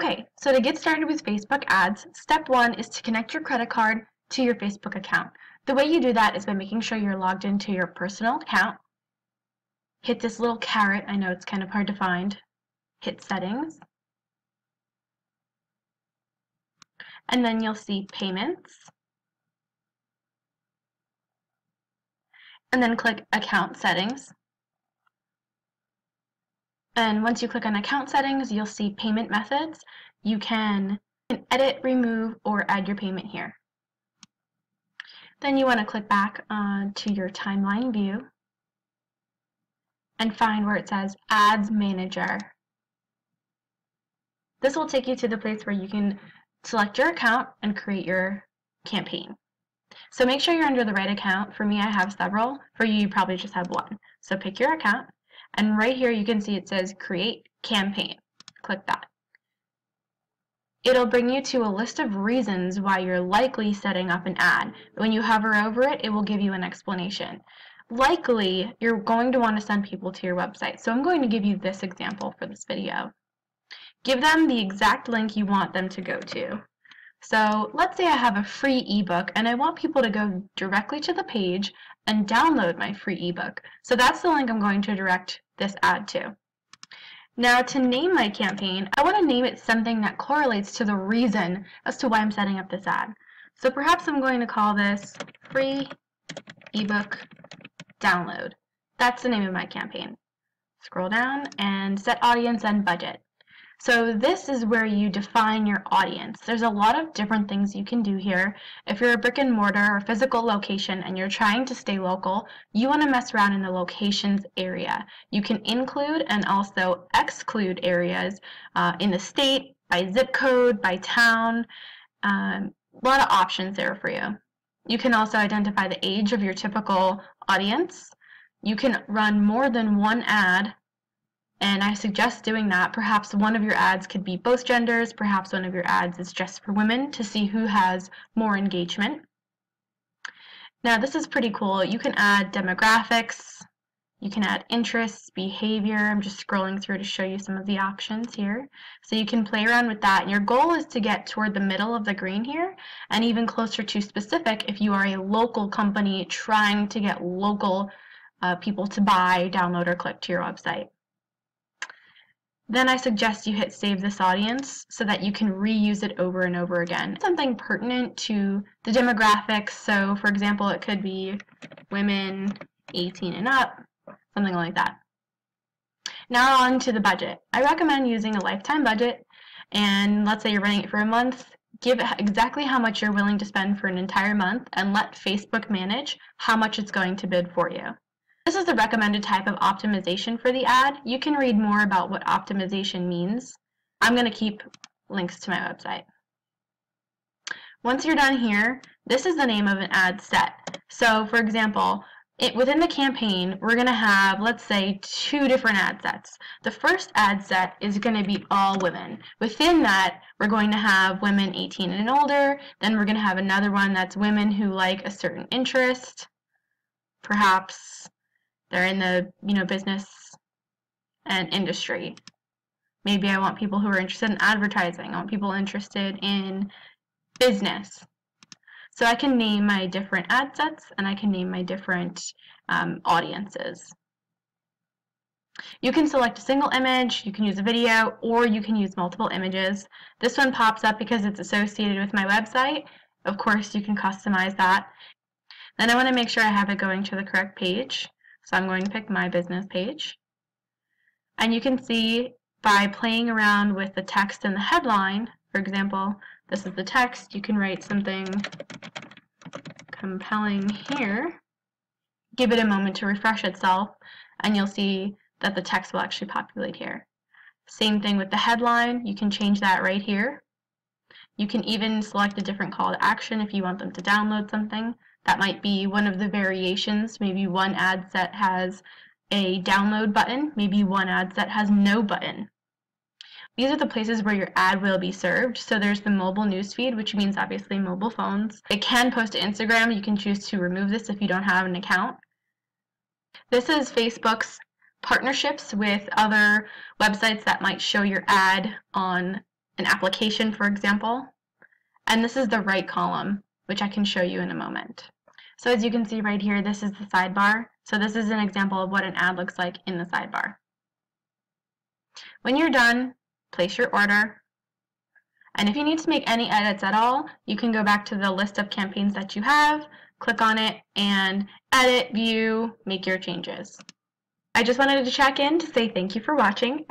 Okay, so to get started with Facebook ads, step 1 is to connect your credit card to your Facebook account. The way you do that is by making sure you're logged into your personal account. Hit this little caret, I know it's kind of hard to find. Hit settings. And then you'll see payments. And then click account settings. And once you click on account settings, you'll see payment methods. You can edit, remove, or add your payment here. Then you want to click back to your timeline view and find where it says Ads Manager. This will take you to the place where you can select your account and create your campaign. So make sure you're under the right account. For me, I have several. For you, you probably just have one. So pick your account, and right here you can see it says Create Campaign. Click that. It'll bring you to a list of reasons why you're likely setting up an ad. When you hover over it, it will give you an explanation. Likely, you're going to want to send people to your website. So I'm going to give you this example for this video. Give them the exact link you want them to go to. So let's say I have a free ebook and I want people to go directly to the page and download my free ebook. So that's the link I'm going to direct this ad to. Now, to name my campaign, I want to name it something that correlates to the reason as to why I'm setting up this ad. So perhaps I'm going to call this Free Ebook Download. That's the name of my campaign. Scroll down and set audience and budget. So this is where you define your audience. There's a lot of different things you can do here. If you're a brick and mortar or physical location and you're trying to stay local, you want to mess around in the locations area. You can include and also exclude areas in the state, by zip code, by town. A lot of options there for you. You can also identify the age of your typical audience. You can run more than one ad. And I suggest doing that. Perhaps one of your ads could be both genders. Perhaps one of your ads is just for women to see who has more engagement. Now this is pretty cool. You can add demographics. You can add interests, behavior. I'm just scrolling through to show you some of the options here. So you can play around with that. And your goal is to get toward the middle of the green here and even closer to specific if you are a local company trying to get local people to buy, download, or click to your website. Then I suggest you hit Save This Audience so that you can reuse it over and over again. Something pertinent to the demographics, so for example, it could be women 18 and up, something like that. Now on to the budget. I recommend using a lifetime budget, and let's say you're running it for a month. Give exactly how much you're willing to spend for an entire month and let Facebook manage how much it's going to bid for you. This is the recommended type of optimization for the ad. You can read more about what optimization means. I'm going to keep links to my website. Once you're done here, this is the name of an ad set. So for example, within the campaign, we're going to have, let's say, 2 different ad sets. The first ad set is going to be all women. Within that, we're going to have women 18 and older. Then we're going to have another one that's women who like a certain interest. Perhaps they're in the business and industry. Maybe I want people who are interested in advertising. I want people interested in business. So I can name my different ad sets and I can name my different audiences. You can select a single image, you can use a video, or you can use multiple images. This one pops up because it's associated with my website. Of course, you can customize that. Then I want to make sure I have it going to the correct page. So I'm going to pick my business page. And you can see by playing around with the text in the headline, for example, this is the text, you can write something compelling here. Give it a moment to refresh itself, and you'll see that the text will actually populate here. Same thing with the headline, you can change that right here. You can even select a different call to action if you want them to download something. That might be one of the variations. Maybe one ad set has a download button, maybe one ad set has no button. These are the places where your ad will be served. So there's the mobile newsfeed, which means obviously mobile phones. It can post to Instagram. You can choose to remove this if you don't have an account. This is Facebook's partnerships with other websites that might show your ad on an application, for example. And this is the right column, which I can show you in a moment. So as you can see right here, this is the sidebar. So this is an example of what an ad looks like in the sidebar. When you're done, place your order. And if you need to make any edits at all, you can go back to the list of campaigns that you have, click on it, and edit, view, make your changes. I just wanted to check in to say thank you for watching.